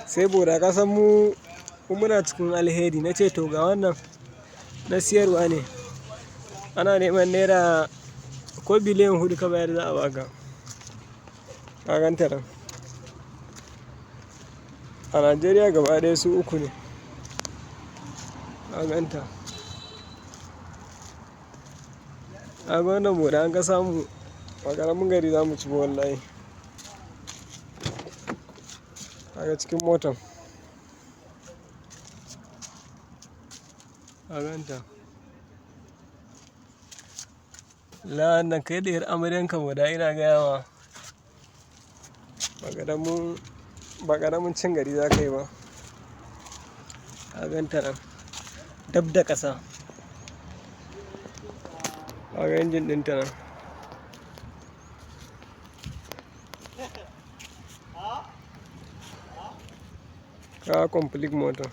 sai boda ka san mu muna cikin alheri. Na ce to ga wannan na siyarwa ne. Ana neman naira ko biliyan 4 ka bayar za a baka. Ka gan ta nan. A Najeriya gaba ɗaya su uku ne. Ka gan ta. Ka ga wannan boda in ka samu ba ƙaramin gari za mu ci ba wallahi. Kaga cikin motan. Ka gan ta. La wannan kai da 'yar amaryanka boda ina gaya ma. Ba ƙaramin cin gari za ka yi ba. Ka gan ta nan. Dab da ƙasa. Ka ga injin ɗin ta nan. Ka complete motor.